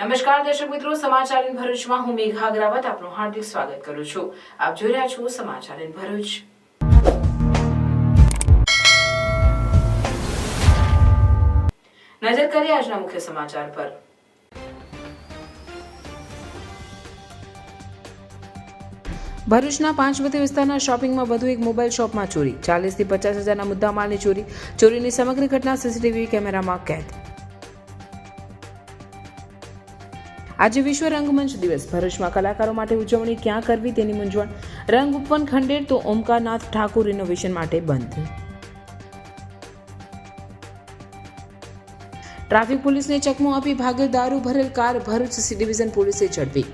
નમસ્કાર દર્શક મિત્રો, સમાચાર ઇન ભરૂચમાં હું મેઘા અગ્રવાલ આપનું હાર્દિક સ્વાગત કરું છું. આપ જોઈ રહ્યા છો સમાચાર ઇન ભરૂચ. નજર કરીએ આજના મુખ્ય સમાચાર પર. ભરૂચના પાંચબત્તી વિસ્તારના શોપિંગમાં વધુ એક મોબાઈલ શોપમાં ચોરી. 40 થી 50 હજારના મુદ્દામાલની ચોરી. ચોરીની સમગ્ર ઘટના સીસીટીવી કેમેરામાં કેદ. આજે વિશ્વ રંગમંચ દિવસ. ભરૂચમાં કલાકારો માટે ઉજવણી ક્યાં કરવી તેની મૂંઝવણ. રંગ ઉપવન ખંડેર તો ઓમકારનાથ ઠાકુર રિનોવેશન માટે બંધ. ટ્રાફિક પોલીસને ચકમો આપી ભાગેલ દારૂ ભરેલ કાર ભરૂચ સી ડિવિઝન પોલીસે ઝડપી.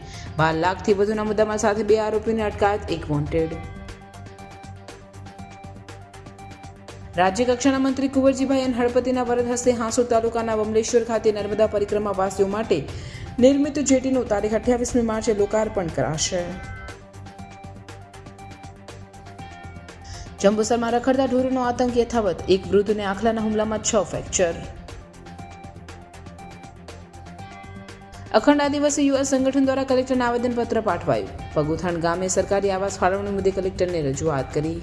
12 લાખથી વધુના મુદ્દામાલ સાથે 2 આરોપીની અટકાયત, 1 વોન્ટેડ. રાજ્ય કક્ષાના મંત્રી કુંવરજીભાઈ એન હળપતિના વરદ હસ્તે હાંસોદ તાલુકાના બમલેશ્વર ખાતે નર્મદા પરિક્રમા વાસીઓ માટે નિર્મિત જેટીનું તારીખ 28મી માર્ચે લોકાર્પણ કરાશે. જંબુસરમાં રખડતા ઢોરોનો આતંક યથાવત. એક વૃદ્ધને આંખલાના હુમલામાં 6 ફ્રેક્ચર. અખંડ આદિવાસી યુવા સંગઠન દ્વારા કલેક્ટરને આવેદનપત્ર પાઠવાયું. પગુથાણ ગામે સરકારી આવાસ ફાળવણી મુદ્દે કલેક્ટરને રજૂઆત કરી.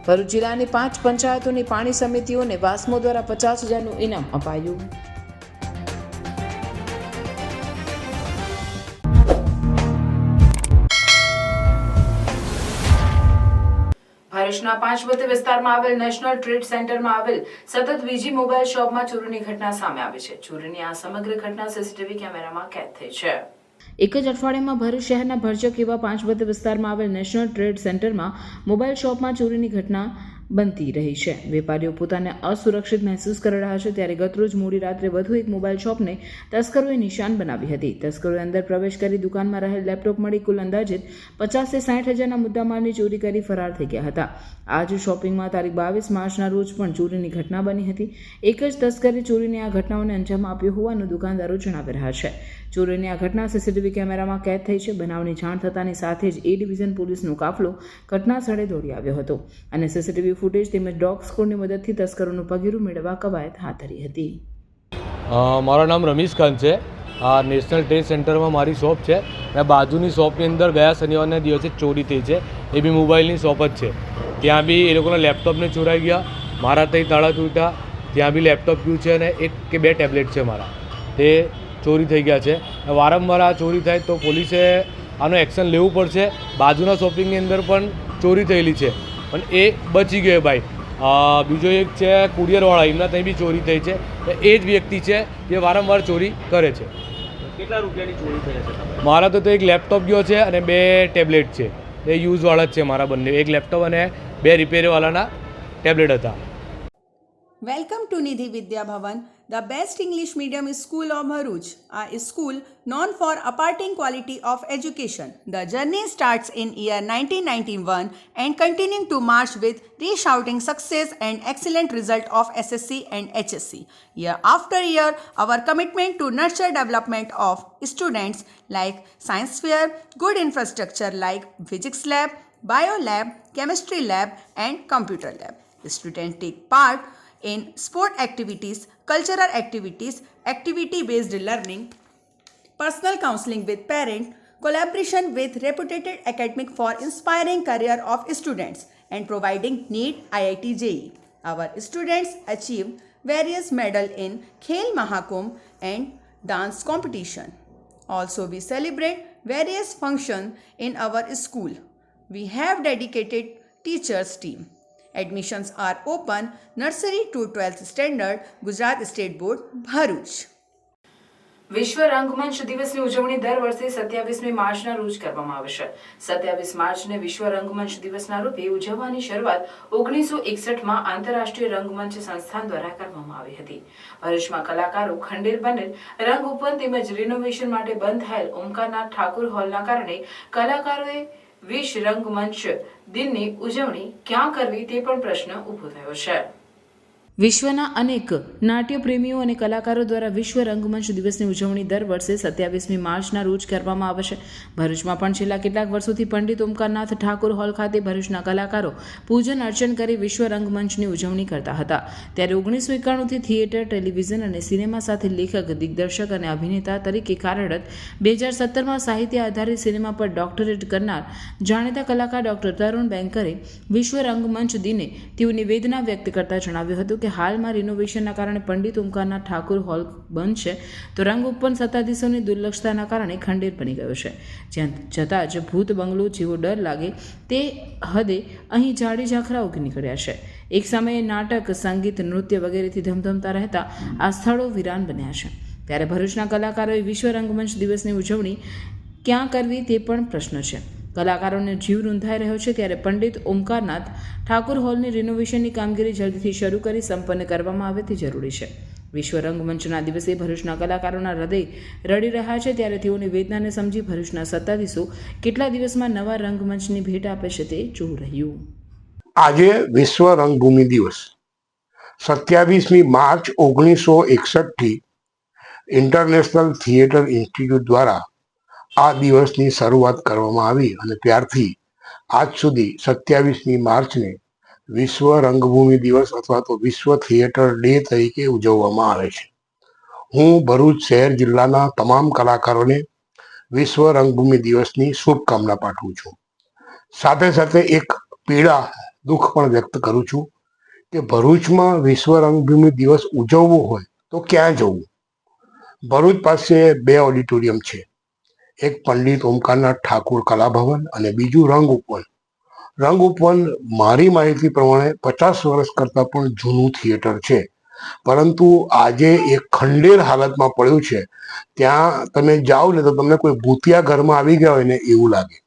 ભરૂચ જિલ્લાની 5 પંચાયતોની પાણી સમિતિઓને વાસ્મો દ્વારા 50,000નું ઇનામ અપાયું. ભરૂચના પાંચબત્તી વિસ્તારમાં આવેલ નેશનલ ટ્રેડ સેન્ટરમાં આવેલ સતત બીજી મોબાઈલ શોપમાં ચોરીની ઘટના સામે આવી છે. ચોરીની આ સમગ્ર ઘટના સીસીટીવી કેમેરામાં કેદ થઈ છે. એક જ અઠવાડિયામાં ભરૂચ શહેરના ભરચક એવા પાંચબત્તી વિસ્તારમાં આવેલ નેશનલ ટ્રેડ સેન્ટરમાં મોબાઈલ શોપમાં ચોરીની ઘટના બનતી રહી છે. વેપારીઓ પોતાને અસુરક્ષિત મહેસૂસ કરી રહ્યા છે ત્યારે ગતરોજ મોડી રાત્રે વધુ એક મોબાઈલ શોપને તસ્કરોએ નિશાન બનાવી હતી. તસ્કરોએ અંદર પ્રવેશ કરી દુકાનમાં રહેલ લેપટોપ મળી કુલ અંદાજિત 50 થી 60 હજારના મુદ્દામાલની ચોરી કરી ફરાર થઈ ગયા હતા. આજ શોપિંગમાં તારીખ 22 માર્ચના રોજ પણ ચોરીની ઘટના બની હતી. એક જ તસ્કરે ચોરીની આ ઘટનાઓને અંજામ આપ્યો હોવાનું દુકાનદારો જણાવી રહ્યા છે. ચોરીની આ ઘટના સીસીટીવી કેમેરામાં કેદ થઈ છે. બનાવની જાણ થતાની સાથે જ એ ડિવિઝન પોલીસનો કાફલો ઘટના સ્થળે દોડી આવ્યો હતો અને સીસીટીવી ફૂટેજ તેમજ ડોગ સ્કોડની મદદથી તસ્કરોનું પગેરું મેળવવા કવાયત હાથ ધરી હતી. મારું નામ રમીશ ખાન છે. આ નેશનલ ટ્રેડ સેન્ટરમાં મારી શોપ છે. અને બાજુની શોપની અંદર ગયા શનિવારના દિવસે ચોરી થઈ છે. એ બી મોબાઈલની શોપ જ છે. ત્યાં બી એ લોકોના લેપટોપને ચોરાઈ ગયા. મારા ત્યાં તાળા તૂટ્યા. ત્યાં બી લેપટોપ ગયું છે અને 1 કે 2 ટેબ્લેટ છે મારા, તે ચોરી થઈ ગયા છે. વારંવાર આ ચોરી થાય તો પોલીસે આનું એક્શન લેવું પડશે. બાજુના શોપિંગની અંદર પણ ચોરી થયેલી છે પણ એ બચી ગયો ભાઈ. બીજો એક છે કુરિયરવાળા, એમના ત્યાં બી ચોરી થઈ છે. એ જ વ્યક્તિ છે જે વારંવાર ચોરી કરે છે. કેટલા રૂપિયાની ચોરી થઈ છે? મારા તો એક લેપટોપ ગયો છે અને 2 ટેબ્લેટ છે. એ યુઝવાળા જ છે મારા બંને. એક લેપટોપ અને 2 રિપેરવાળાના ટેબ્લેટ હતા. Welcome to Nidhi Vidya Bhavan, the best English medium school of Bharuch, a school known for imparting quality of education. The journey starts in year 1991 and continuing to march with resounding success and excellent result of SSC and HSC. Year after year, our commitment to nurture development of students like science fair, good infrastructure like physics lab, bio lab, chemistry lab and computer lab. Students take part in sport activities, cultural activities, activity-based learning, personal counseling with parents, collaboration with reputed academic for inspiring career of students and providing NEET IIT JEE. Our students achieve various medals in Khel Mahakumbh and dance competition. Also, we celebrate various functions in our school. We have dedicated teachers team. Admissions are open nursery to 12th standard, Gujarat State Board, Bharuch. વિશ્વ રંગમંચ દિવસની ઉજવણી દર વર્ષે 27મી માર્ચના રોજ કરવામાં આવે છે. 27 માર્ચને વિશ્વ રંગમંચ દિવસના રૂપે ઉજવવાની શરૂઆત 1961માં આંતરરાષ્ટ્રીય રંગમંચ સંસ્થાન દ્વારા કરવામાં આવી હતી. ભરૂચમાં કલાકારો ખંડેર બનેલ રંગ ઉપવન તેમજ રિનોવેશન માટે બંધ થયેલ ઓમકારનાથ ઠાકુર હોલના કારણે કલાકારોએ વિશ્વ રંગમંચ દિનની ઉજવણી ક્યાં કરવી તે પણ પ્રશ્ન ઊભો થયો છે. વિશ્વના અનેક નાટ્યપ્રેમીઓ અને કલાકારો દ્વારા વિશ્વ રંગમંચ દિવસની ઉજવણી દર વર્ષે 27મી માર્ચના રોજ કરવામાં આવે છે. ભરૂચમાં પણ છેલ્લા કેટલાક વર્ષોથી પંડિત ઓમકારનાથ ઠાકુર હોલ ખાતે ભરૂચના કલાકારો પૂજન અર્ચન કરી વિશ્વ રંગમંચની ઉજવણી કરતા હતા. ત્યારે 1991થી થિયેટર, ટેલિવિઝન અને સિનેમા સાથે લેખક, દિગ્દર્શક અને અભિનેતા તરીકે કાર્યરત 2017માં સાહિત્ય આધારિત સિનેમા પર ડોક્ટરેટ કરનાર જાણીતા કલાકાર ડોક્ટર તરુણ બેંકરે વિશ્વ રંગમંચ દિને તેઓની વેદના વ્યક્ત કરતા જણાવ્યું હતું કે હાલમાં રિનોવેશનના કારણે પંડિત ઓમકારનાથ ઠાકુર હોલ બંધ છે, તો રંગ ઉપવન સત્તાધીશોની દુર્લક્ષતાના કારણે ખંડેર બની ગયો છે. જ્યાં છતાં જ ભૂત બંગલો જેવો ડર લાગે તે હદે અહીં જાડી ઝાખરા ઉગી નીકળ્યા છે. એક સમયે નાટક, સંગીત, નૃત્ય વગેરેથી ધમધમતા રહેતા આ સ્થળો વિરાન બન્યા છે. ત્યારે ભરૂચના કલાકારોએ વિશ્વ રંગમંચ દિવસની ઉજવણી ક્યાં કરવી તે પણ પ્રશ્ન છે. કલાકારોને જીવ રૂંધાઈ રહ્યો છે. ત્યારે પંડિત ઓમકારનાથ ઠાકુર હોલની રિનોવેશનની કામગીરી જલ્દીથી શરૂ કરી સંપન્ન કરવામાં આવે તે જરૂરી છે. વિશ્વ રંગમંચના દિવસે ભરૂચના કલાકારોના હૃદય રડી રહ્યા છે. ત્યારે તેઓની વેદનાને સમજી ભરૂચના સત્તાધીશો કેટલા દિવસમાં નવા રંગમંચની ભેટ આપે છે તે જોવું રહ્યું. આજે વિશ્વ રંગભૂમિ દિવસ 27મી માર્ચ 1961થી ઇન્ટરનેશનલ થિયેટર ઇન્સ્ટિટ્યૂટ દ્વારા આ દિવસની શરૂઆત કરવામાં આવી અને ત્યારથી આજ સુધી 27મી માર્ચને વિશ્વ રંગભૂમિ દિવસ અથવા તો વિશ્વ થિયેટર ડે તરીકે ઉજવવામાં આવે છે. હું ભરૂચ શહેર જિલ્લાના તમામ કલાકારોને વિશ્વ રંગભૂમિ દિવસની શુભકામના પાઠવું છું. સાથે સાથે એક પીડા, દુઃખ પણ વ્યક્ત કરું છું કે ભરૂચમાં વિશ્વ રંગભૂમિ દિવસ ઉજવવો હોય તો ક્યાં જવું? ભરૂચ પાસે 2 ઓડિટોરિયમ છે. એક પંડિત ઓમકારનાથ ઠાકુર કલાભવન અને બીજું રંગ ઉપવન. રંગ ઉપવન મારી માહિતી પ્રમાણે 50 વર્ષ કરતાં પણ જૂનું થિયેટર છે, પરંતુ આજે એ ખંડેર હાલતમાં પડ્યું છે. ત્યાં તમે જાઓ ને તો તમને કોઈ ભૂતિયા ઘરમાં આવી ગયા હોય ને એવું લાગે.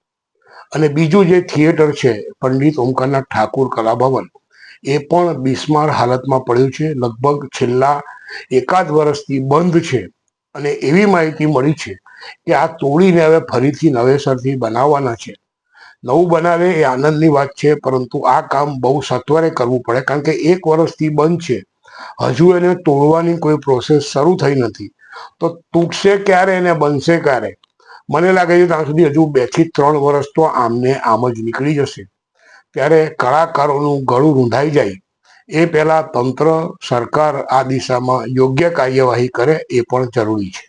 અને બીજું જે થિયેટર છે પંડિત ઓમકારનાથ ઠાકુર કલાભવન, એ પણ બિસ્માર હાલતમાં પડ્યું છે. લગભગ છેલ્લા 1 વર્ષથી બંધ છે અને એવી માહિતી મળી છે કે આ તોડીને હવે ફરીથી નવેસરથી બનાવવાના છે. નવું બનાવે એ આનંદની વાત છે, પરંતુ આ કામ બહુ સત્વરે કરવું પડે, કારણ કે 1 વર્ષથી બંધ છે. હજુ એને તોડવાની કોઈ પ્રોસેસ શરૂ થઈ નથી. તો તૂટશે ક્યારે અને બનશે ક્યારે? મને લાગે છે ત્યાં સુધી હજુ 2 થી 3 વર્ષ તો આમને આમ જ નીકળી જશે. ત્યારે કલાકારોનું ગળું રૂંધાઈ જાય એ પહેલા તંત્ર, સરકાર આ દિશામાં યોગ્ય કાર્યવાહી કરે એ પણ જરૂરી છે.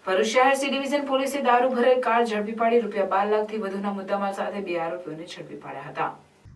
ભરૂચ શહેર સી ડિવિઝન પોલીસે દારૂ ભરેલ કાર ઝડપી પાડી ₹12 લાખથી વધુના મુદ્દામાલ સાથે 2 આરોપીઓને ઝડપી પાડ્યા હતા.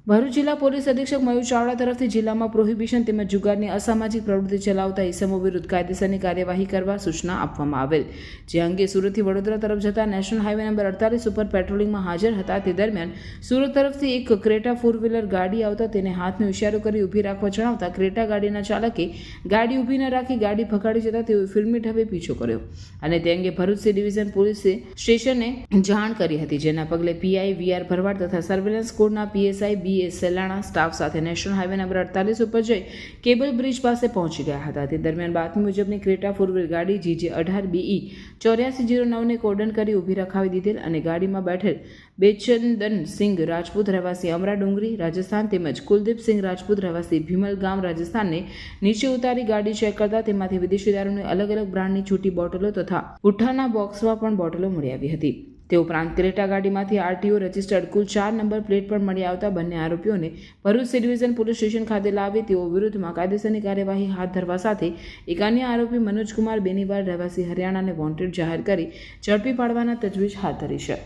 ભરૂચ જિલ્લા પોલીસ અધિક્ષક મયુર ચાવડા તરફથી જિલ્લામાં પ્રોહિબિશન તેમજ જુગારની અસામાજિક પ્રવૃત્તિ ચલાવતા ઇસમો વિરુદ્ધ કાયદેસરની કાર્યવાહી કરવા સૂચના આપવામાં આવેલ. જે અંગે સુરતથી વડોદરા તરફ જતા નેશનલ હાઈવે નંબર 48 ઉપર પેટ્રોલિંગમાં હાજર હતા. તે દરમિયાન સુરત તરફથી એક ક્રેટા 4-વ્હીલર ગાડી આવતા તેને હાથનો ઇશારો કરી ઊભી રાખવા જણાવતા ક્રેટા ગાડીના ચાલકે ગાડી ઊભી ન રાખી ગાડી ભગાડી જતા તેઓએ ફિલ્મી ઢબે પીછો કર્યો અને તે અંગે ભરૂચ સી ડિવિઝન પોલીસે સ્ટેશને જાણ કરી હતી. જેના પગલે પીઆઈ VR ભરવાડ તથા સર્વેલન્સ કોડના PSI BS સેલાણા સ્ટાફ સાથે નેશનલ હાઈવે નંબર 48 ઉપર જઈ કેબલ બ્રિજ પાસે પહોંચી ગયા હતા. તે દરમિયાન બાતમી મુજબની ક્રેટા 4-વ્હીલર ગાડી GJ 18BE 8409ને કોર્ડન કરી ઊભી રખાવી દીધેલ અને ગાડીમાં બેઠેલ બેચંદન સિંઘ રાજપૂત રહેવાસી અમરા ડુંગરી રાજસ્થાન તેમજ કુલદીપ સિંઘ રાજપૂત રહેવાસી ભીમલ ગામ રાજસ્થાનને નીચે ઉતારી ગાડી ચેક કરતા તેમાંથી વિદેશી દારૂની અલગ અલગ બ્રાન્ડની છૂટી બોટલો તથા પુઠ્ઠાના બોક્સમાં પણ બોટલો મળી આવી હતી. તે ઉપરાંત ક્રેટા ગાડીમાંથી આરટીઓ રજિસ્ટર્ડ કુલ 4 નંબર પ્લેટ પણ મળી આવતા બંને આરોપીઓને Bharuch C division police station ખાતે લાવી તેઓ વિરુદ્ધમાં કાયદેસરની કાર્યવાહી હાથ ધરવા સાથે એક અન્ય આરોપી મનોજકુમાર બેનીવાલ રહેવાસી હરિયાણાને વોન્ટેડ જાહેર કરી ઝડપી પાડવાના તજવીજ હાથ ધરી છે.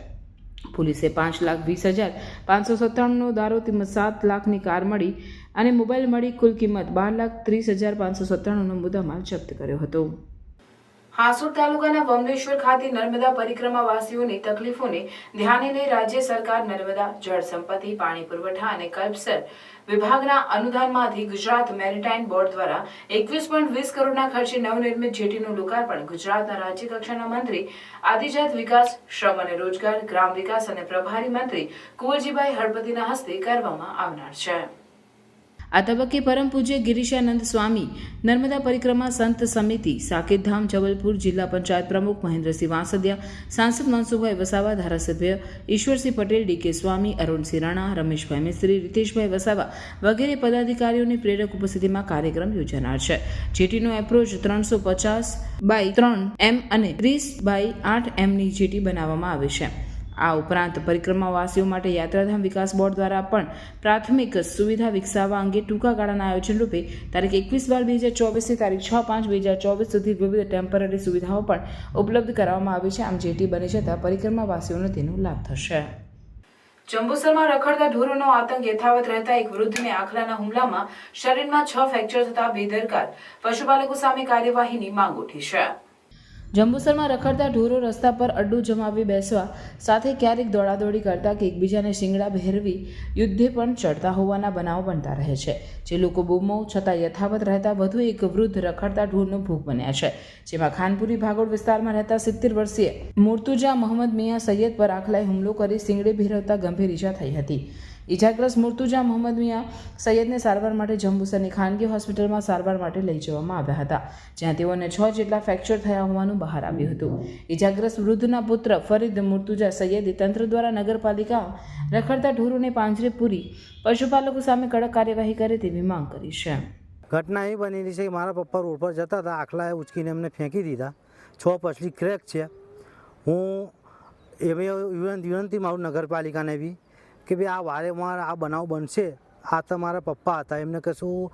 પોલીસે 5,20,597નો દારૂ તેમજ 7 લાખની કાર મળી અને મોબાઈલ મળી કુલ કિંમત 12,30,597નો મુદ્દામાલ જપ્ત કર્યો હતો. હાસોડ તાલુકાના વમલેશ્વર ખાતે નર્મદા પરિક્રમાવાસીઓની તકલીફોને ધ્યાને લઈ રાજ્ય સરકાર નર્મદા જળ સંપત્તિ, પાણી પુરવઠા અને કલ્પસર વિભાગના અનુદાનમાંથી ગુજરાત મેરીટાઈમ બોર્ડ દ્વારા 21.20 કરોડના ખર્ચે નવનિર્મિત જેટીનું લોકાર્પણ ગુજરાતના રાજ્ય કક્ષાના મંત્રી આદિજાત વિકાસ, શ્રમ અને રોજગાર, ગ્રામ વિકાસ અને પ્રભારી મંત્રી કુંવરજીભાઈ હળપતિના હસ્તે કરવામાં આવનાર છે. આ તબક્કે પરમ પૂજ્ય ગિરીશાનંદ સ્વામી નર્મદા પરિક્રમા સંત સમિતિ સાકેતધામ જબલપુર જિલ્લા પંચાયત પ્રમુખ મહેન્દ્રસિંહ વાંસદિયા, સાંસદ મનસુખભાઈ વસાવા, ધારાસભ્ય ઈશ્વરસિંહ પટેલ, ડીકે સ્વામી, અરુણસિંહ રાણા, રમેશભાઈ મિસ્ત્રી, રીતેશભાઈ વસાવા વગેરે પદાધિકારીઓની પ્રેરક ઉપસ્થિતિમાં કાર્યક્રમ યોજાનાર છે. જેટીનો એપ્રોચ 350x3 અને 30x8 ની જેટી બનાવવામાં આવી છે. આ ઉપરાંત પરિક્રમાવાસીઓ માટે યાત્રાધામ વિકાસ બોર્ડ દ્વારા પણ પ્રાથમિક સુવિધા વિકસાવવા અંગે ટૂંકા ગાળાના આયોજન રૂપે તારીખ 21/12/2024 થી તારીખ 6/5/2024 સુધી વિવિધ ટેમ્પરરી સુવિધાઓ પણ ઉપલબ્ધ કરાવવામાં આવી છે. આમ જેટી બની જતાં પરિક્રમાવાસીઓને તેનો લાભ થશે. જંબુસરમાં રખડતા ઢોરોનો આતંક યથાવત રહેતા એક વૃદ્ધને આખલાના હુમલામાં શરીરમાં 6 ફ્રેક્ચર થતા બેદરકાર પશુપાલકો સામે કાર્યવાહીની માંગ ઉઠી છે. જંબુસરમાં રખડતા ઢોરો રસ્તા પર અડ્ડું જમાવી બેસવા સાથે ક્યારેક દોડાદોડી કરતા કે એકબીજાને શિંગડા ભેરવી યુદ્ધે પણ ચડતા હોવાના બનાવો બનતા રહે છે, જે લોકો બૂમો છતાં યથાવત રહેતા વધુ એક વૃદ્ધ રખડતા ઢોરનો ભોગ બન્યા છે. જેમાં ખાનપુરી ભાગોળ વિસ્તારમાં રહેતા 70 વર્ષીય મુર્તુજા મોહમ્મદ મિયા સૈયદ પર આખલાએ હુમલો કરી શિંગડે ભેરવતા ગંભીર ઈજા થઈ હતી. ઇજાગ્રસ્ત મુર્તુજા મોહમ્મદ મિયા સૈયદને સારવાર માટે જંબુસરની ખાનગી હોસ્પિટલમાં સારવાર માટે લઈ જવામાં આવ્યા હતા, જ્યાં તેઓને 6 જેટલા ફ્રેક્ચર થયા હોવાનું બહાર આવ્યું હતું. ઇજાગ્રસ્ત વૃદ્ધના પુત્ર ફરીદ મુર્તુજા સૈયદે તંત્ર દ્વારા નગરપાલિકા રખડતા ઢોરોને પાંજરે પૂરી પશુપાલકો સામે કડક કાર્યવાહી કરે તેવી માંગ કરી છે. ઘટના એ બનેલી છે કે મારા પપ્પા રોડ પર જતા હતા, આખલાએ ઉચકીને એમને ફેંકી દીધા. 6 પસલી ક્રેક છે. હું એવી વિનંતી મારું નગરપાલિકાને બી કે ભાઈ આ વારેવાર આ બનાવ બનશે. આ તમારા પપ્પા હતા, એમને કશું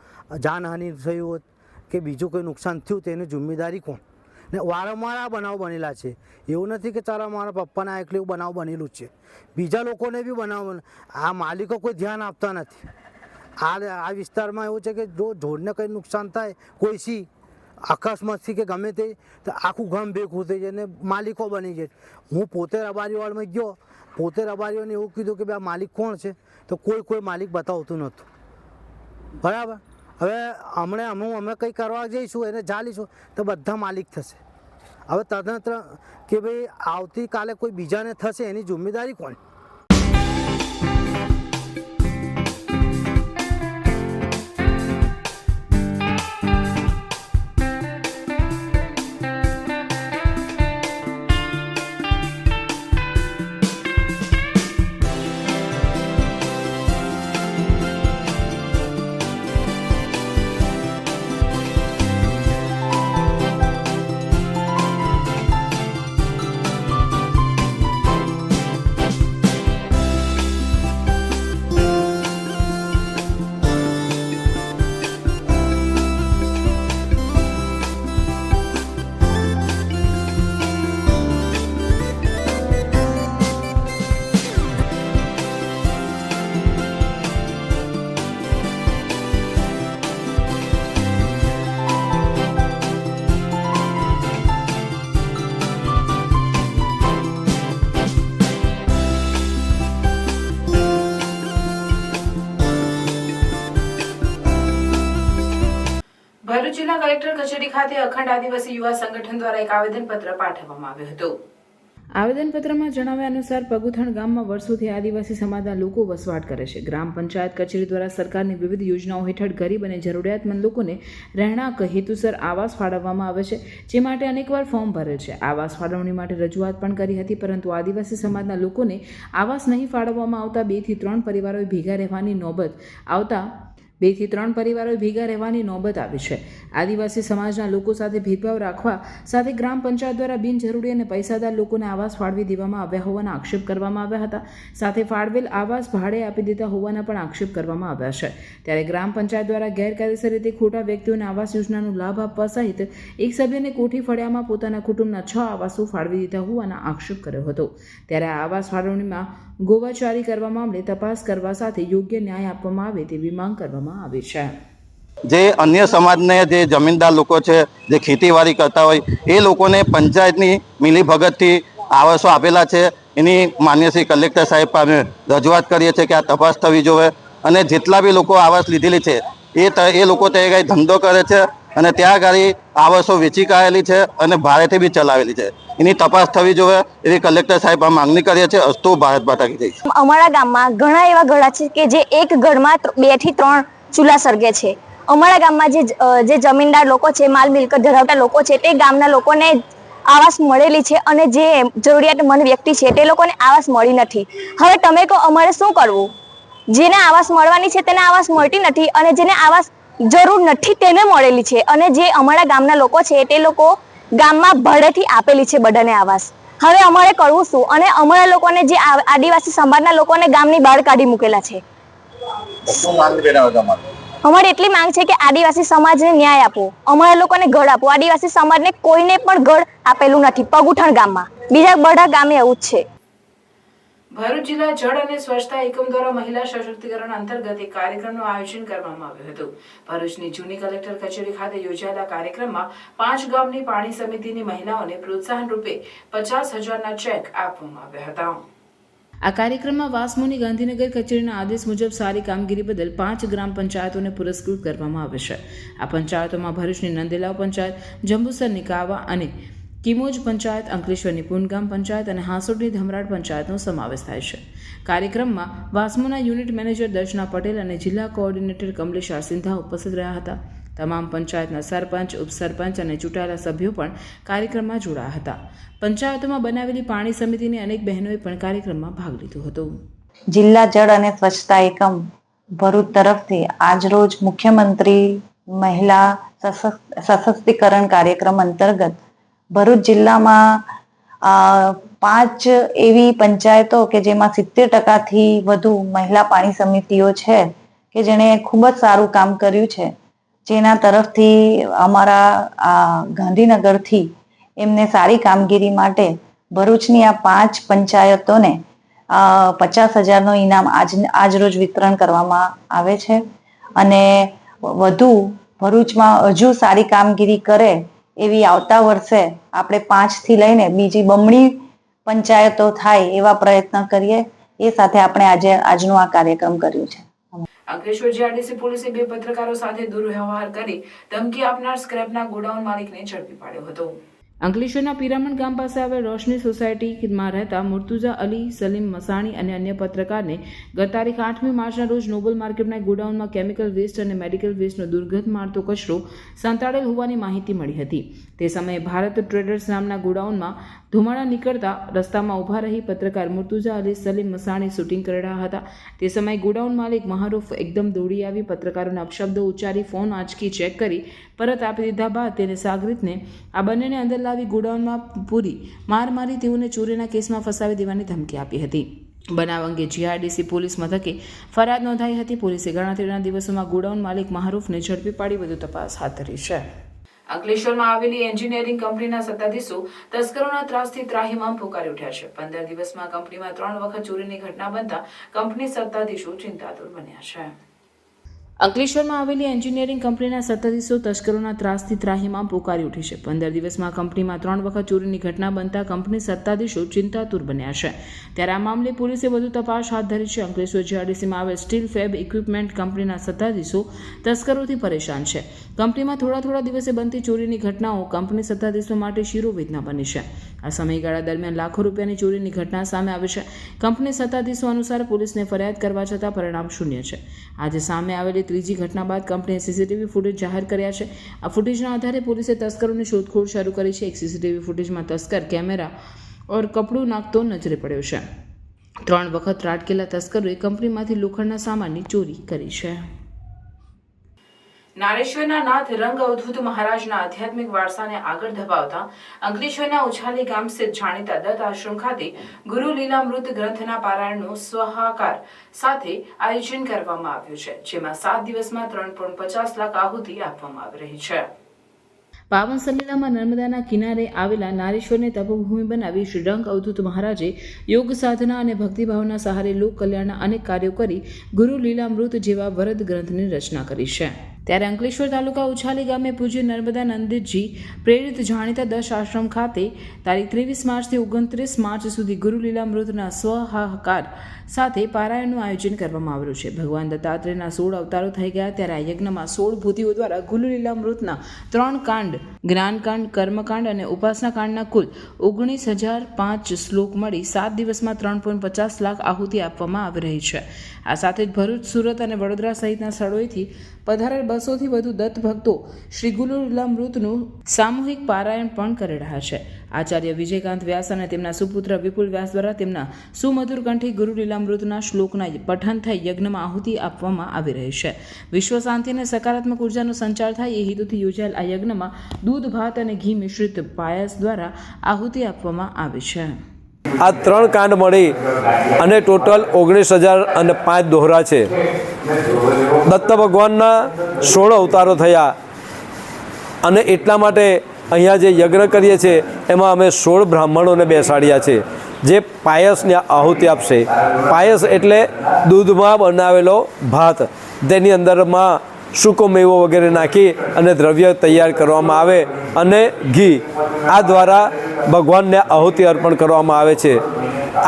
જાનહાનિ થયું હોત કે બીજું કોઈ નુકસાન થયું તેની જિમ્મેદારી કોણ? ને વારંવાર આ બનાવ બનેલા છે. એવું નથી કે ચાલો મારા પપ્પાને આ એકલું બનાવ બનેલું જ છે, બીજા લોકોને બી બનાવ. આ માલિકો કોઈ ધ્યાન આપતા નથી. આ વિસ્તારમાં એવું છે કે જો ઢોરને કંઈ નુકસાન થાય કોઈથી અકસ્માતથી કે ગમે તે, તો આખું ગામ ભેગું થઈ જાય ને માલિકો બની જાય. હું પોતે રબારીવાળમાં ગયો, પોતે રબારીઓને એવું કીધું કે ભાઈ આ માલિક કોણ છે, તો કોઈ માલિક બતાવતું નહોતું. બરાબર. હવે અમે કંઈ કરવા જઈશું, એને ચાલીશું તો બધા માલિક થશે. હવે તદનંતર કે ભાઈ આવતીકાલે કોઈ બીજાને થશે એની જિમ્મેદારી કોણ? ભરૂચ જિલ્લા કલેક્ટર કચેરી ખાતે અખંડ આદિવાસી યુવા સંગઠન દ્વારા એક આવેદનપત્ર પાઠવવામાં આવ્યું હતું. આવેદનપત્રમાં જણાવ્યા અનુસાર પગુથણ ગામમાં વર્ષોથી આદિવાસી સમાજના લોકો વસવાટ કરે છે. ગ્રામ પંચાયત કચેરી દ્વારા સરકારની વિવિધ યોજનાઓ હેઠળ ગરીબ અને જરૂરિયાતમંદ લોકોને રહેણાંક હેતુસર આવાસ ફાળવવામાં આવે છે, જે માટે અનેકવાર ફોર્મ ભરેલ છે. આવાસ ફાળવણી માટે રજૂઆત પણ કરી હતી, પરંતુ આદિવાસી સમાજના લોકોને આવાસ નહીં ફાળવવામાં આવતા 2 થી 3 પરિવારોએ ભેગા રહેવાની નોબત આવી છે. આદિવાસી સમાજના લોકો સાથે ભેદભાવ રાખવા સાથે ગ્રામ પંચાયત દ્વારા બિનજરૂરી અને પૈસાદાર લોકોને આવાસ ફાળવી દેવામાં આવ્યા હોવાના આક્ષેપ કરવામાં આવ્યા હતા. સાથે ફાળવેલ આવાસ ભાડે આપી દેતા હોવાના પણ આક્ષેપ કરવામાં આવ્યા છે. ત્યારે ગ્રામ પંચાયત દ્વારા ગેરકાયદેસર રીતે ખોટા વ્યક્તિઓને આવાસ યોજનાનો લાભ આપવા સહિત એક સભ્યને કોઠી ફળિયામાં પોતાના કુટુંબના 6 આવાસો ફાળવી દીધા હોવાના આક્ષેપ કર્યો હતો. ત્યારે આ આવાસ ફાળવણીમાં ગોવાચારી કરવા મામલે તપાસ કરવા સાથે યોગ્ય ન્યાય આપવામાં આવે તેવી માંગ કરવામાં આવી છે. જે અન્ય સમાજને જે જમીનદાર લોકો છે, જે ખેતીવાડી કરતા હોય એ લોકોને પંચાયતની મિલીભગતથી આવાસો આપેલા છે. એની માન્ય શ્રી કલેક્ટર સાહેબ પાસે રજૂઆત કરીએ છીએ કે આ તપાસ થવી જોઈએ અને જેટલા બી લોકો આવાસ લીધેલી છે એ લોકો ત્યાં આગળ ધંધો કરે છે અને ત્યાં આગળ આવાસો વેચી કાઢેલી છે અને ભાડેથી બી ચલાવેલી છે. એની તપાસ થવી જોઈએ એવી કલેક્ટર સાહેબ આ માંગણી કરીએ છીએ. અસ્તુ ભારત માતા કી જય. અમારા ગામમાં ઘણા એવા ઘડા છે કે જે એક ઘરમાં 2 થી 3 ચૂલા સળગે છે. અમારા ગામમાં જે જમીનદાર લોકો છે, માલ મિલકત ધરાવતા લોકો છે, તે ગામના લોકોને આવાસ મળેલી છે અને જે જરૂરિયાતમંદ વ્યક્તિ છે તે લોકોને આવાસ મળી નથી. હવે તમે કહો અમારે શું કરવું? જેને આવાસ મળવાની છે તેને આવાસ મળતી નથી અને જેને આવાસ જરૂર નથી તેને મળેલી છે. અને જે અમારા ગામના લોકો છે તે લોકો ગામમાં ભાડેથી આપેલી છે બધાને આવાસ. હવે અમારે કરવું શું? અને અમારા લોકોને જે આદિવાસી સમાજના લોકોને ગામની બહાર કાઢી મૂકેલા છે. અમારે એટલી માંગ છે કે આદિવાસી સમાજને ન્યાય આપો, અમારા લોકોને ઘર આપો. આદિવાસી સમાજને કોઈને પણ ઘર આપેલું નથી પગુઠણ ગામમાં. બીજા બધા ગામે એવું જ છે. ભરૂચ જિલ્લા જળ અને સ્વચ્છતા એકમ દ્વારા મહિલા સશક્તિકરણ અંતર્ગત એક કાર્યક્રમનું આયોજન કરવામાં આવ્યું હતું. ભરૂચની જૂની કલેક્ટર કચેરી ખાતે યોજાયેલા કાર્યક્રમમાં 5 ગામની પાણી સમિતિની મહિલાઓને પ્રોત્સાહન રૂપે 50,000ના ચેક આપવામાં આવ્યા હતા. આ કાર્યક્રમમાં વાસમોની ગાંધીનગર કચેરીના આદેશ મુજબ સારી કામગીરી બદલ 5 ગ્રામ પંચાયતોને પુરસ્કૃત કરવામાં આવે છે. આ પંચાયતોમાં ભરૂચની નંદેલાવ પંચાયત, જંબુસરની કાવા અને કિમોજ પંચાયત, અંકલેશ્વરની પૂનગામ પંચાયત અને હાંસોડની ધમરાડ પંચાયતનો સમાવેશ થાય છે. કાર્યક્રમમાં વાસ્મોના યુનિટ મેનેજર દર્શના પટેલ અને જિલ્લા કોઓર્ડિનેટર કમલેશ સિંધા ઉપસ્થિત રહ્યા હતા. તમામ પંચાયતના સરપંચ, ઉપસરપંચ અને ચૂંટાયેલા સભ્યો પણ કાર્યક્રમમાં જોડાયા હતા. પંચાયતોમાં બનાવેલી પાણી સમિતિની અનેક બહેનોએ પણ કાર્યક્રમમાં ભાગ લીધો હતો. જિલ્લા જળ અને સ્વચ્છતા એકમ ભરૂચ તરફથી આજરોજ મુખ્યમંત્રી મહિલા સશક્તિકરણ કાર્યક્રમ અંતર્ગત ભરૂચ જિલ્લામાં 5 એવી પંચાયતો કે જેમાં 70%થી વધુ મહિલા પાણી સમિતિઓ છે કે જેણે ખૂબ જ સારું કામ કર્યું છે, જેના તરફથી અમારા ગાંધીનગરથી એમને સારી કામગીરી માટે ભરૂચની આ 5 પંચાયતોને 50,000નો ઇનામ આજરોજ વિતરણ કરવામાં આવે છે. અને વધુ ભરૂચમાં હજુ સારી કામગીરી કરે એવી આવતા વર્ષે આપણે 5થી લઈને બીજી બમણી પંચાયતો થાય એવા પ્રયત્ન કરીએ. એ સાથે આપણે આજનો આ કાર્યક્રમ કર્યો છે. અંકલેશ્વર જીઆરડીસી પોલીસે 2 પત્રકારો સાથે દુર્વ્યવહાર કરી ધમકી આપનાર સ્ક્રેપના ગોડાઉન માલિકને ઝડપી પાડ્યો હતો. અંકલેશ્વરના પિરામણ ગામ પાસે આવેલ રોશની સોસાયટીમાં રહેતા મુર્તુઝા અલી, સલીમ મસાણી અને અન્ય પત્રકારને ગત તારીખ 8મી માર્ચના રોજ નોબલ માર્કેટના ગોડાઉનમાં કેમિકલ વેસ્ટ અને મેડિકલ વેસ્ટનો દુર્ગંધ મારતો કચરો સંતાડેલ હોવાની માહિતી મળી હતી. તે સમયે ભારત ટ્રેડર્સ નામના ગોડાઉનમાં ધુમાડા નીકળતા રસ્તામાં ઊભા રહી પત્રકાર મુર્તુઝા અલી, સલીમ મસાણી શૂટિંગ કરી રહ્યા હતા. તે સમયે ગોડાઉન માલિક મહારૂફ એકદમ દોડી આવી પત્રકારોને અપશબ્દો ઉચ્ચારી ફોન આંચકી ચેક કરી પરત આપી દીધા બાદ તેને સાગરીતને આ બંનેને અંદર લાવી ગોડાઉનમાં પૂરી માર મારી તેઓને ચોરીના કેસમાં ફસાવી દેવાની ધમકી આપી હતી. બનાવ અંગે જીઆરડીસી પોલીસ મથકે ફરિયાદ નોંધાઈ હતી. પોલીસે ગણતરીના દિવસોમાં ગોડાઉન માલિક મહારૂફને ઝડપી પાડી વધુ તપાસ હાથ ધરી છે. અંકલેશ્વરમાં આવેલી એન્જિનિયરિંગ કંપનીના સત્તાધીશો તસ્કરોના ત્રાસથી ત્રાહિમામ પોકારી ઉઠ્યા છે. 15 દિવસમાં કંપનીમાં 3 વખત ચોરીની ઘટના બનતા કંપની સત્તાધીશો ચિંતાતુર બન્યા છે. અંકલેશ્વરમાં આવેલી એન્જિનિયરિંગ કંપનીના સત્તાધીશો તસ્કરોના ત્રાસથી ત્રાહિમામ પોકારી ઉઠી છે. 15 દિવસમાં કંપનીમાં 3 વખત ચોરીની ઘટના બનતા કંપની સત્તાધીશો ચિંતાતુર બન્યા છે. ત્યારે આ મામલે પોલીસે વધુ તપાસ હાથ ધરી છે. અંકલેશ્વર જીઆરડીસીમાં આવેલ સ્ટીલ ફેબ ઇક્વિપમેન્ટ કંપનીના સત્તાધીશો તસ્કરોથી પરેશાન છે. કંપનીમાં થોડા દિવસે બનતી ચોરીની ઘટનાઓ કંપની સત્તાધીશો માટે શિરોવેદના બની છે. આ સમયગાળા દરમિયાન લાખો રૂપિયાની ચોરીની ઘટના સામે આવી છે. કંપની સત્તાધીશો અનુસાર પોલીસને ફરિયાદ કરવા છતાં પરિણામ શૂન્ય છે. આજે સામે આવેલી ત્રીજી ઘટના બાદ કંપનીએ સીસીટીવી ફૂટેજ જાહેર કર્યા છે. આ ફૂટેજના આધારે પોલીસે તસ્કરોની શોધખોળ શરૂ કરી છે. એક સીસીટીવી ફૂટેજમાં તસ્કર કેમેરા ઓર કપડું નાખતો નજરે પડ્યો છે. 3 વખત ત્રાટકેલા તસ્કરોએ કંપનીમાંથી લોખંડના સામાનની ચોરી કરી છે. નારેશ્વરના નાથ રંગ અવધૂત મહારાજના આધ્યાત્મિક વારસાને આગળ ધપાવતા અંકલેશ્વરના ઉછાલી ગામ સ્થિત જાણીતા દત્ત આશ્રમ ખાતે ગુરુ લીલામૃત ગ્રંથના પારાયણનું સ્વાહાકાર સાથે આયોજન કરવામાં આવ્યું છે, જેમાં 7 દિવસમાં 3.50 લાખ આહુતિ આપવામાં આવી રહી છે. પાવન સલીલામાં નર્મદાના કિનારે આવેલા નારેશ્વરને તપોભૂમિ બનાવી શ્રી રંગ અવધૂત મહારાજે યોગ સાધના અને ભક્તિભાવના સહારે લોક કલ્યાણના અનેક કાર્યો કરી ગુરુ લીલામૃત જેવા વરદ ગ્રંથની રચના કરી છે. ત્યારે અંકલેશ્વર તાલુકા ઉછાલી ગામે પૂજ્ય નર્મદા નંદજી પ્રેરિત જાણીતા દશ આશ્રમ ખાતે તારીખ 23 માર્ચથી 29 માર્ચ સુધી ગુરુ લીલામૃતના સ્વહાકાર સાથે પારાયણનું આયોજન કરવામાં આવ્યું છે. ભગવાન દત્તાત્રેયના 16 અવતારો થઈ ગયા ત્યારે આ યજ્ઞમાં 16 ભૂતિઓ દ્વારા ગુરુ લીલામૃતના 3 કાંડ, જ્ઞાનકાંડ, કર્મકાંડ અને ઉપાસના કાંડના કુલ 19,005 શ્લોક મળી 7 દિવસમાં 3.50 લાખ આહુતિ આપવામાં આવી રહી છે. આ સાથે જ ભરૂચ, સુરત અને વડોદરા સહિતના સ્થળોએથી પધારેલ 200થી વધુ દત્ત ભક્તો શ્રી ગુરુ લીલામૃતનું સામૂહિક પારાયણ પણ કરી રહ્યા છે. આચાર્ય વિજયકાંત વ્યાસ અને તેમના સુપુત્ર વિપુલ વ્યાસ દ્વારા તેમના સુમધુર કંઠી ગુરુ લીલામૃતના શ્લોકના પઠન થઈ યજ્ઞમાં આહુતિ આપવામાં આવી રહી છે. વિશ્વ શાંતિ અને સકારાત્મક ઉર્જાનો સંચાર થાય એ હેતુથી યોજાયેલ આ યજ્ઞમાં દૂધ, ભાત અને ઘી મિશ્રિત પાયસ દ્વારા આહુતિ આપવામાં આવી છે. આ 3 કાંડ મળી અને ટોટલ 19,005 દોહરા છે. દત્ત ભગવાનના 16 અવતારો થયા અને એટલા માટે અહીંયા જે યજ્ઞ કરીએ છીએ એમાં અમે 16 બ્રાહ્મણોને બેસાડ્યા છે, જે પાયસની આહુતિ આપશે. પાયસ એટલે દૂધમાં બનાવેલો ભાત, તેની અંદરમાં સૂકો મેવો વગેરે નાખી અને દ્રવ્ય તૈયાર કરવામાં આવે અને ઘી, આ દ્વારા ભગવાનને આહુતિ અર્પણ કરવામાં આવે છે.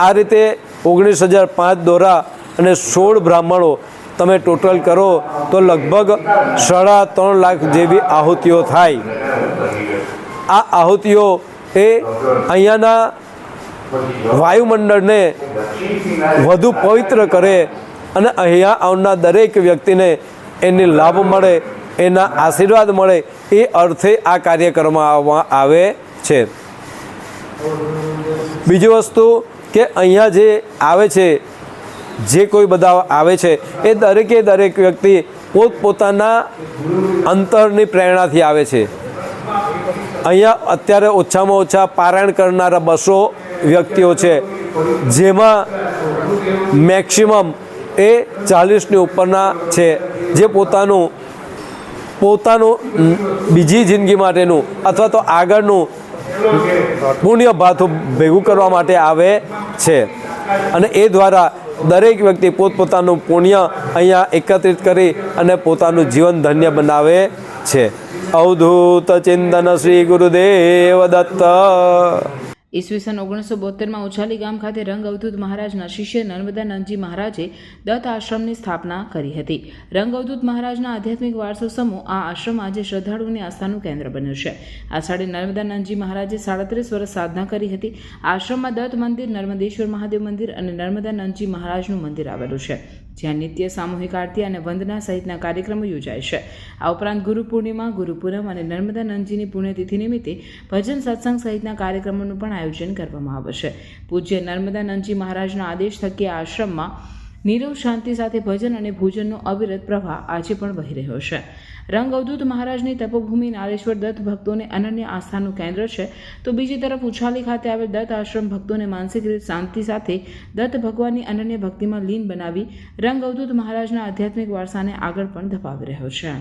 આ રીતે 19,005 દોરા અને 16 બ્રાહ્મણો તમે ટોટલ કરો તો લગભગ 3.5 લાખ જેવી આહુતિઓ થાય. આ આહુતિઓ એ અહીંયાના વાયુમંડળને વધુ પવિત્ર કરે અને અહીંયા આવનાર દરેક વ્યક્તિને એની લાભ મળે, એના આશીર્વાદ મળે, એ અર્થે આ કાર્ય કરવામાં આવે છે. બીજી વસ્તુ કે અહીંયા જે આવે છે, જે કોઈ બધા આવે છે એ દરેક વ્યક્તિ પોતપોતાના અંતરની પ્રેરણાથી આવે છે. અહીંયા અત્યારે ઓછામાં ઓછા પારાયણ કરનારા 200 વ્યક્તિઓ છે, જેમાં મેક્સિમમ એ 40ની ઉપરના છે, જે પોતાનું બીજી જિંદગી માટેનું અથવા તો આગળનું પુણ્ય ભાથું ભેગું કરવા માટે આવે છે. અને એ દ્વારા દરેક વ્યક્તિ પોતપોતાનું પુણ્ય અહીંયા એકત્રિત કરી અને પોતાનું જીવન ધન્ય બનાવે છે. અવધૂત ચિંતન શ્રી ગુરુદેવ દત્ત. ઈસવીસન 1972માં ઉછાલી ગામ ખાતે રંગ અવધૂત મહારાજના શિષ્ય નર્મદા નંદજી મહારાજે દત્ત આશ્રમની સ્થાપના કરી હતી. રંગ અવધૂત મહારાજના આધ્યાત્મિક વારસો સમૂહ આ આશ્રમ આજે શ્રદ્ધાળુઓની આસ્થાનું કેન્દ્ર બન્યું છે. આ સ્થળે નર્મદા નંદજી મહારાજે 37 વર્ષ સાધના કરી હતી. આશ્રમમાં દત્ત મંદિર, નર્મદેશ્વર મહાદેવ મંદિર અને નર્મદા નંદજી મહારાજનું મંદિર આવેલું છે, જ્યાં નિત્ય સામૂહિક આરતી અને વંદના સહિતના કાર્યક્રમો યોજાય છે. આ ઉપરાંત ગુરુ પૂર્ણિમા, ગુરુ પૂનમ અને નર્મદા નંદજીની પુણ્યતિથિ નિમિત્તે ભજન, સત્સંગ સહિતના કાર્યક્રમોનું પણ આયોજન કરવામાં આવે છે. પૂજ્ય નર્મદા નંદજી મહારાજના આદેશ થકી આ આશ્રમમાં નીરવ શાંતિ સાથે ભજન અને ભોજનનો અવિરત પ્રવાહ આજે પણ વહી રહ્યો છે. રંગ અવધૂત મહારાજની તપોભૂમિ નારેશ્વર દત્ત ભક્તોને અનન્ય આસ્થાનું કેન્દ્ર છે, તો બીજી તરફ ઉછાલી ખાતે આવેલ દત્ત આશ્રમ ભક્તોને માનસિક રીતે શાંતિ સાથે દત્ત ભગવાનની અનન્ય ભક્તિમાં લીન બનાવી રંગ અવધૂત મહારાજના આધ્યાત્મિક વારસાને આગળ પણ ધપાવી રહ્યો છે.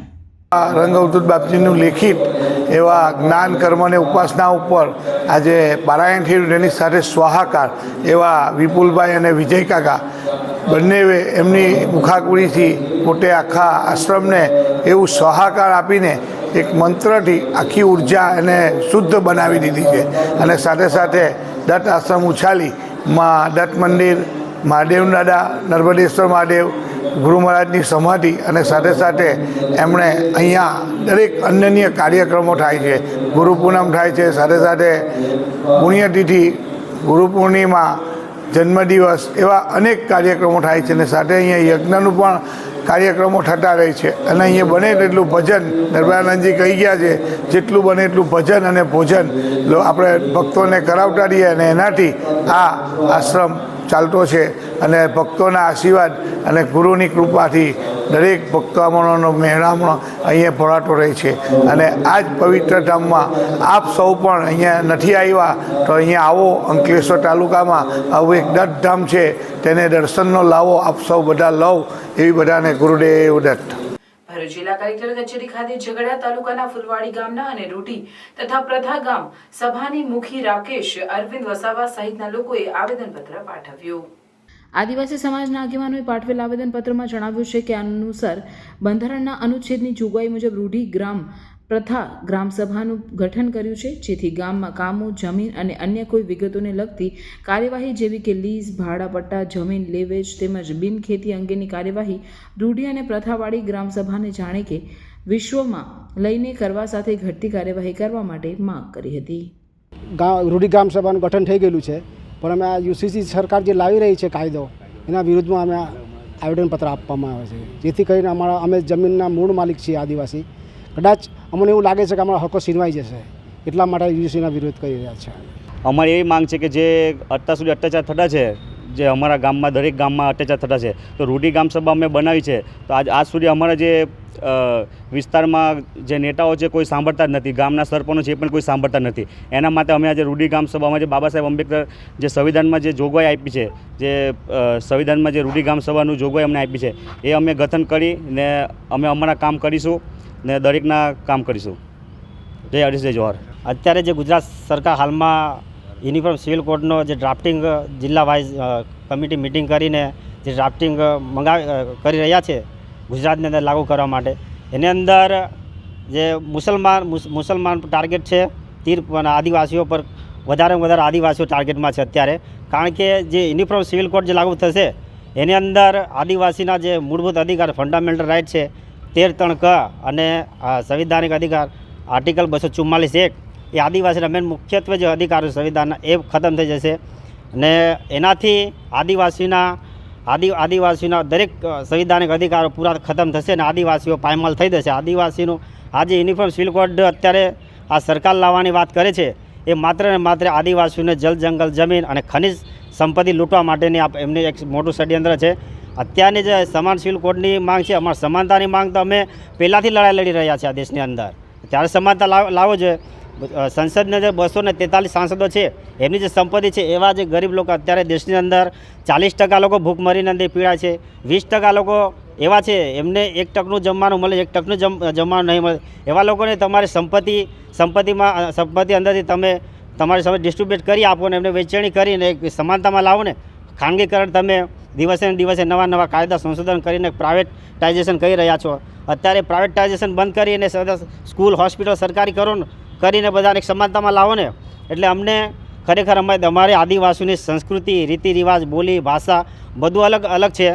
રંગ અવધૂત બાપજીનું લેખિત એવા જ્ઞાન, કર્મ અને ઉપાસના ઉપર આજે પારાયણ થયું. એની સાથે સ્વાહાકાર એવા વિપુલભાઈ અને વિજય કાકા બંને એમની મુખાકુડીથી પોતે આખા આશ્રમને એવું સ્વાહાકાર આપીને એક મંત્રથી આખી ઉર્જા એને શુદ્ધ બનાવી દીધી છે. અને સાથે સાથે દત્ત આશ્રમ ઉછાલીમાં દત્ત મંદિર, મહાદેવ દાદા, નર્મદેશ્વર મહાદેવ, ગુરુ મહારાજની સમાધિ અને સાથે સાથે એમણે અહીંયા દરેક અનન્ય કાર્યક્રમો થાય છે. ગુરુ પૂનમ થાય છે, સાથે સાથે પુણ્યતિથિ, ગુરુ પૂર્ણિમા, જન્મદિવસ એવા અનેક કાર્યક્રમો થાય છે. અને સાથે અહીંયા યજ્ઞનું પણ કાર્યક્રમો થતા રહે છે. અને અહીંયા બને તેટલું ભજન, નર્મદાનંદજી કહી ગયા છે, જેટલું બને એટલું ભજન અને ભોજન આપણે ભક્તોને કરાવતા રહીએ અને એનાથી આ આશ્રમ ચાલતો છે. અને ભક્તોના આશીર્વાદ અને ગુરુની કૃપાથી દરેક ભક્તોનો મહેરામણો અહીંયા ભરાતો રહે છે. અને આ જ પવિત્ર ધામમાં આપ સૌ પણ અહીંયા નથી આવ્યા તો અહીંયા આવો. અંકલેશ્વર તાલુકામાં આવું એક દત્તધામ છે, તેને દર્શનનો લાવો આપ સૌ બધા લવ એવી બધાને ગુરુદેવ દત્ત. ભરૂચ જિલ્લા કલેક્ટર કચેરી ખાતે ઝઘડિયા તાલુકાના ફુલવાડી ગામના અને રૂટી તથા પ્રથા ગામ સભાની મુખી રાકેશ અરવિંદ વસાવા સહિતના લોકોએ આવેદનપત્ર પાઠવ્યું. આદિવાસી સમાજના આગેવાનોએ પાઠવેલ આવેદનપત્રમાં જણાવ્યું છે કે અનુસાર બંધારણના અનુચ્છેદની જોગવાઈ મુજબ રૂઢી ગ્રામ પ્રથા ગ્રામસભાનું ગઠન કર્યું છે, જેથી ગામમાં કામો, જમીન અને અન્ય કોઈ વિગતોને લગતી કાર્યવાહી જેવી કે લીઝ, ભાડા પટ્ટા, જમીન લેવેચ તેમજ બિનખેતી અંગેની કાર્યવાહી રૂઢી અને પ્રથાવાળી ગ્રામસભાને જાણે કે વિશ્વમાં લઈને કરવા સાથે ઘટતી કાર્યવાહી કરવા માટે માંગ કરી હતી. રૂઢી ગ્રામસભાનું ગઠન થઈ ગયેલું છે, પણ અમે આ યુસીસી સરકાર જે લાવી રહી છે કાયદો, એના વિરુદ્ધમાં અમે આવેદનપત્ર આપવામાં આવે છે, જેથી કરીને અમે જમીનના મૂળ માલિક છીએ આદિવાસી. કદાચ અમને એવું લાગે છે કે અમારા હકો છીનવાઈ જશે, એટલા માટે યુસીસીના વિરોધ કરી રહ્યા છે. અમારી એવી માંગ છે કે જે અત્યાર સુધી અત્યાચાર થતા છે, જે અમારા ગામમાં દરેક ગામમાં અત્યાચાર થતા છે, તો રૂઢી ગ્રામસભા અમે બનાવી છે, તો આજ સુધી અમારા જે વિસ્તારમાં જે નેતાઓ છે કોઈ સાંભળતા જ નથી, ગામના સરપંચો છે એ પણ કોઈ સાંભળતા નથી. એના માટે અમે આજે રૂઢી ગ્રામસભામાં જે બાબા સાહેબ આંબેડકર જે સંવિધાનમાં જે જોગવાઈ આપી છે, જે સંવિધાનમાં જે રૂઢી ગ્રામસભાનું જોગવાઈ અમને આપી છે, એ અમે ગઠન કરી ને અમે અમારા કામ કરીશું ને દરેકના કામ કરીશું. જય હરીશ, જય જવાહર. અત્યારે જે ગુજરાત સરકાર હાલમાં યુનિફોર્મ સિવિલ કોડનો જે ડ્રાફ્ટિંગ જિલ્લા વાઇઝ કમિટી મિટિંગ કરીને જે ડ્રાફ્ટિંગ કરી રહ્યા છે ગુજરાતની અંદર લાગુ કરવા માટે, એની અંદર જે મુસલમાન ટાર્ગેટ છે, આદિવાસીઓ પર વધારે આદિવાસીઓ ટાર્ગેટમાં છે અત્યારે. કારણ કે જે યુનિફોર્મ સિવિલ કોડ જે લાગુ થશે એની અંદર આદિવાસીના જે મૂળભૂત અધિકાર ફંડામેન્ટલ રાઇટ છે 13(3) ક અને સંવિધાનિક અધિકાર આર્ટિકલ 244(1) એ આદિવાસીના મેન મુખ્યત્વે જે અધિકારો સંવિધાનના એ ખતમ થઈ જશે અને એનાથી આદિવાસીના દરેક સંવિધાનિક અધિકારો પૂરા ખતમ થશે અને આદિવાસીઓ પાયમાલ થઈ જશે. આદિવાસીનું આ જે યુનિફોર્મ સિવિલ કોડ અત્યારે આ સરકાર લાવવાની વાત કરે છે એ માત્ર ને માત્ર આદિવાસીઓને જલ, જંગલ, જમીન અને ખનિજ સંપત્તિ લૂંટવા માટેની એમની એક મોટું ષડયંત્ર છે. અત્યારની જે સમાન સિવિલ કોડની માંગ છે, અમારી સમાનતાની માંગ તો અમે પહેલાંથી લડાઈ લડી રહ્યા છીએ આ દેશની અંદર. ત્યારે સમાનતા લાવો જોઈએ. સંસદને જે 243 સાંસદો છે એમની જે સંપત્તિ છે, એવા જે ગરીબ લોકો અત્યારે દેશની અંદર 40% લોકો ભૂખમરીની અંદર પીડાય છે, 20% લોકો એવા છે એમને 1% જમવાનું મળે, 1% જમવાનું નહીં મળે. એવા લોકોને તમારી સંપત્તિ અંદરથી તમે તમારી સામે ડિસ્ટ્રીબ્યુટ કરી આપો ને એમને વેચણી કરીને એક સમાનતામાં લાવો ને. ખાનગીકરણ તમે દિવસે ને દિવસે નવા કાયદા સંશોધન કરીને પ્રાઇવેટાઇઝેશન કરી રહ્યા છો. અત્યારે પ્રાઇવેટાઇઝેશન બંધ કરીને સ્કૂલ, હોસ્પિટલ સરકારી કરીને બધાને સમાનતામાં લાવો ને. એટલે અમને ખરેખર અમારી આદિવાસીઓની સંસ્કૃતિ, રીતિ રિવાજ, બોલી, ભાષા બધું અલગ છે.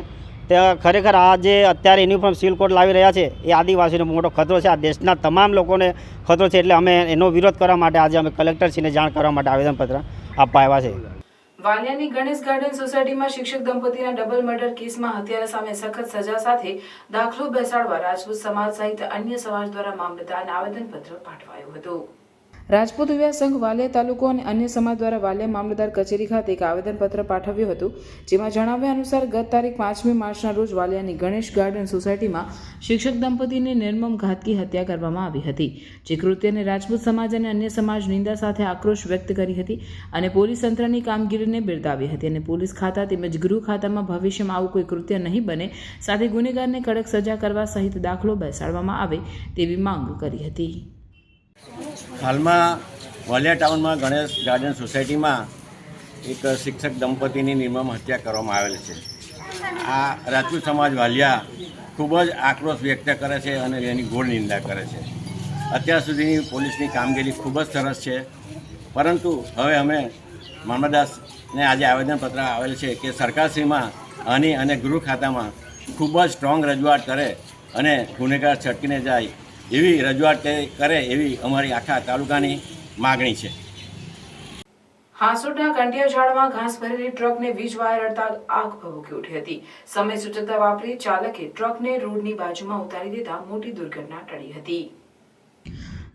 તે ખરેખર આ જે અત્યારે યુનિફોર્મ સિવિલ કોડ લાવી રહ્યા છે એ આદિવાસીનો મોટો ખતરો છે, આ દેશના તમામ લોકોને ખતરો છે. એટલે અમે એનો વિરોધ કરવા માટે આજે અમે કલેક્ટરશ્રીને જાણ કરવા માટે આવેદનપત્ર આપવા આવ્યા છે. વાલિયાની ગણેશ ગાર્ડન સોસાયટીમાં શિક્ષક દંપતીના ડબલ મર્ડર કેસમાં હત્યારા સામે સખત સજા સાથે દાખલો બેસાડવા રાજપૂત સમાજ સહિત અન્ય સમાજ દ્વારા મામલતદારને આવેદનપત્ર પાઠવાયું હતું. રાજપૂત યુવા સંઘ વાલિયા તાલુકો અને અન્ય સમાજ દ્વારા વાલિયા મામલતદાર કચેરી ખાતે એક આવેદનપત્ર પાઠવ્યું હતું, જેમાં જણાવ્યા અનુસાર ગત તારીખ 5મી માર્ચના રોજ વાલિયાની ગણેશ ગાર્ડન સોસાયટીમાં શિક્ષક દંપતીની નિર્મમ ઘાતકી હત્યા કરવામાં આવી હતી. જે કૃત્યને રાજપૂત સમાજ અને અન્ય સમાજ નિંદા સાથે આક્રોશ વ્યક્ત કરી હતી અને પોલીસ તંત્રની કામગીરીને બિરદાવી હતી અને પોલીસ ખાતા તેમજ ગૃહ ખાતામાં ભવિષ્યમાં આવું કોઈ કૃત્ય નહીં બને, સાથે ગુનેગારને કડક સજા કરવા સહિત દાખલો બેસાડવામાં આવે તેવી માંગ કરી હતી. હાલમાં વાલિયા ટાઉનમાં ગણેશ ગાર્ડન સોસાયટીમાં એક શિક્ષક દંપતીની નિર્મમ હત્યા કરવામાં આવેલ છે. આ રાજપૂત સમાજ વાલિયા ખૂબ જ આક્રોશ વ્યક્ત કરે છે અને એની ઘોર નિંદા કરે છે. અત્યાર સુધીની પોલીસની કામગીરી ખૂબ જ સરસ છે, પરંતુ હવે અમે મામલતદારને આજે આવેદનપત્ર આવેલ છે કે સરકારશ્રીમાં આની અને ગૃહ ખાતામાં ખૂબ જ સ્ટ્રોંગ રજૂઆત કરે અને ગુનેગાર છટકીને જાય એવી રજૂઆત કરે એવી અમારી આખા તાલુકાની માગણી છે. હાંસોડના કંટિયા ઝાડમાં ઘાસ ભરેલી ટ્રકને વીજ વાયર અડતા આગ ભભૂકી ઉઠી હતી. સમય સૂચકતા વાપરી ચાલકે ટ્રકને રોડની બાજુમાં ઉતારી દેતા મોટી દુર્ઘટના ટળી હતી.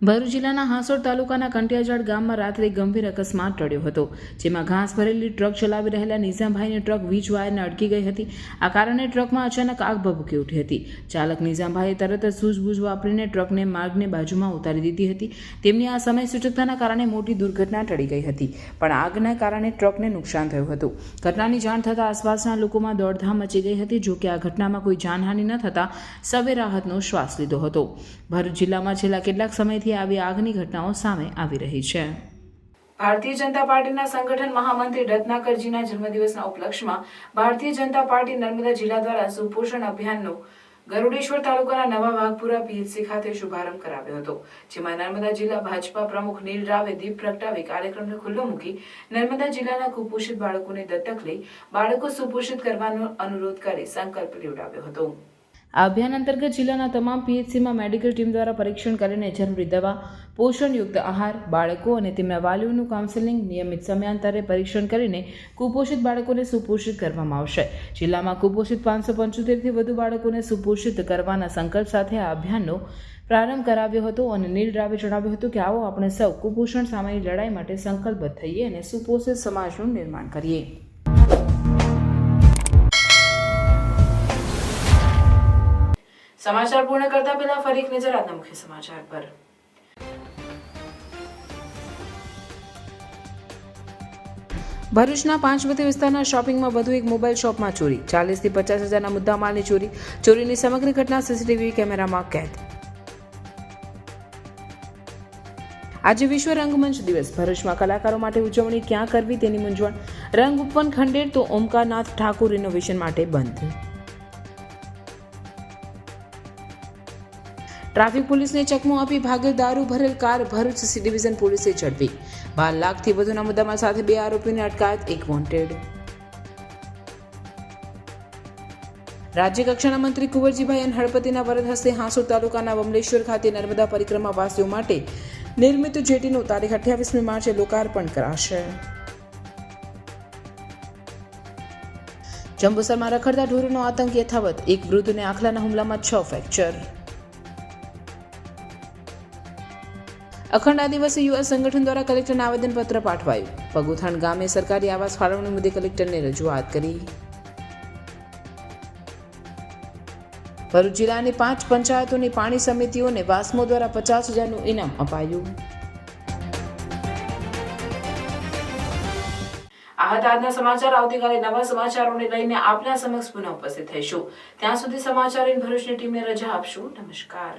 ભરૂચ જિલ્લાના હાંસોડ તાલુકાના કંટિયાજાડ ગામમાં રાત્રે ગંભીર અકસ્માત ટળ્યો હતો, જેમાં ઘાસ ભરેલી ટ્રક ચલાવી રહેલા નિઝામભાઈની ટ્રક વીજ વાયરને અડકી ગઈ હતી. આ કારણે ટ્રકમાં અચાનક આગ ભભૂકી ઉઠી હતી. ચાલક નિઝામભાઈએ તરત જ સૂઝબૂઝ વાપરીને ટ્રકને માર્ગને બાજુમાં ઉતારી દીધી હતી. તેમની આ સમય સૂચકતાના કારણે મોટી દુર્ઘટના ટળી ગઈ હતી, પણ આગના કારણે ટ્રકને નુકસાન થયું હતું. ઘટનાની જાણ થતાં આસપાસના લોકોમાં દોડધામ મચી ગઈ હતી. જો કે આ ઘટનામાં કોઈ જાનહાનિ ન થતાં સૌએ રાહતનો શ્વાસ લીધો હતો. ભરૂચ જિલ્લામાં છેલ્લા કેટલાક સમયથી આવી આગની ઘટનાઓ સામે આવી રહી છે. ભારતીય જનતા પાર્ટીના સંગઠન મહામંત્રી રત્નાકરજીના જન્મદિવસના ઉપલક્ષમાં ભારતીય જનતા પાર્ટી નર્મદા જિલ્લા દ્વારા સુપોષણ અભિયાનનો ગરુડેશ્વર તાલુકાના નવા વાઘપુરા પીએચસી ખાતે શુભારંભ કરાવ્યો હતો, જેમાં નર્મદા જિલ્લા ભાજપા પ્રમુખ નીલ રાવે દીપ પ્રગટાવી કાર્યક્રમને ખુલ્લો મૂકી નર્મદા જિલ્લાના કુપોષિત બાળકોને દત્તક લઈ બાળકો સુપોષિત કરવાનો અનુરોધ કરી સંકલ્પ લેવડાવ્યો હતો. આ અભિયાન અંતર્ગત જિલ્લાના તમામ પીએચસીમાં મેડિકલ ટીમ દ્વારા પરીક્ષણ કરીને જરૂરી દવા, પોષણયુક્ત આહાર, બાળકો અને તેમના વાલીઓનું કાઉન્સેલિંગ, નિયમિત સમયાંતરે પરીક્ષણ કરીને કુપોષિત બાળકોને સુપોષિત કરવામાં આવશે. જિલ્લામાં કુપોષિત 575થી વધુ બાળકોને સુપોષિત કરવાના સંકલ્પ સાથે આ અભિયાનનો પ્રારંભ કરાવ્યો હતો અને નીલ રાવે જણાવ્યું હતું કે આવો આપણે સૌ કુપોષણ સામેની લડાઈ માટે સંકલ્પબદ્ધ થઈએ અને સુપોષિત સમાજનું નિર્માણ કરીએ. સમાચાર પૂર્ણ કરતા પહેલા ફરી એક નજર આજના મુખ્ય સમાચાર પર. ભરૂચના પાંચબત્તી વિસ્તારના શોપિંગમાં વધુ એક મોબાઈલ શોપમાં ચોરી, 40 થી 50 હજારના મુદ્દામાલની ચોરી. ચોરીની સમગ્ર ઘટના સીસીટીવી કેમેરામાં કેદ. આજે વિશ્વ રંગમંચ દિવસ. ભરૂચમાં કલાકારો માટે ઉજવણી ક્યાં કરવી તેની મૂંઝવણ. રંગ ઉપવન ખંડેર તો ઓમકારનાથ ઠાકુર રિનોવેશન માટે બંધ. ટ્રાફિક પોલીસને ચકમો આપી ભાગેલ દારૂ ભરેલ કાર ભરૂચ સી ડિવિઝન પોલીસે ઝડપી. 12 લાખથી વધુના મુદ્દામાલ સાથે 2 આરોપીની અટકાયત, 1 વોન્ટેડ. રાજ્ય કક્ષાના મંત્રી કુંવરજીભાઈ એન હળપતિના વરદ હસ્તે હાંસોદ તાલુકાના બમલેશ્વર ખાતે નર્મદા પરિક્રમા વાસીઓ માટે નિર્મિત જેટીનું તારીખ 28મી માર્ચે લોકાર્પણ કરાશે. જંબુસરમાં રખડતા ઢોરોનો આતંક યથાવત. એક વૃદ્ધને આંખલાના હુમલામાં 6 ફ્રેક્ચર. અખંડ આદિવાસી યુવા સંગઠન દ્વારા કલેક્ટરને આવેદનપત્ર પાઠવાયું. પગુથાણ ગામે સરકારી આવાસ ફાળવણી મુદ્દે કલેક્ટરને રજૂઆત કરી. ભરૂચ જિલ્લાની 5 પંચાયતોની પાણી સમિતિઓને વાસ્મો દ્વારા 50,000નું ઇનામ અપાયું. આ હતા આજના સમાચાર. આવતીકાલે નવા સમાચારોને લઈને આપના સમક્ષ પુનઃ ઉપસ્થિત થઈશું. ત્યાં સુધી સમાચાર ઇન ભરૂચની ટીમને રજા આપશું. નમસ્કાર.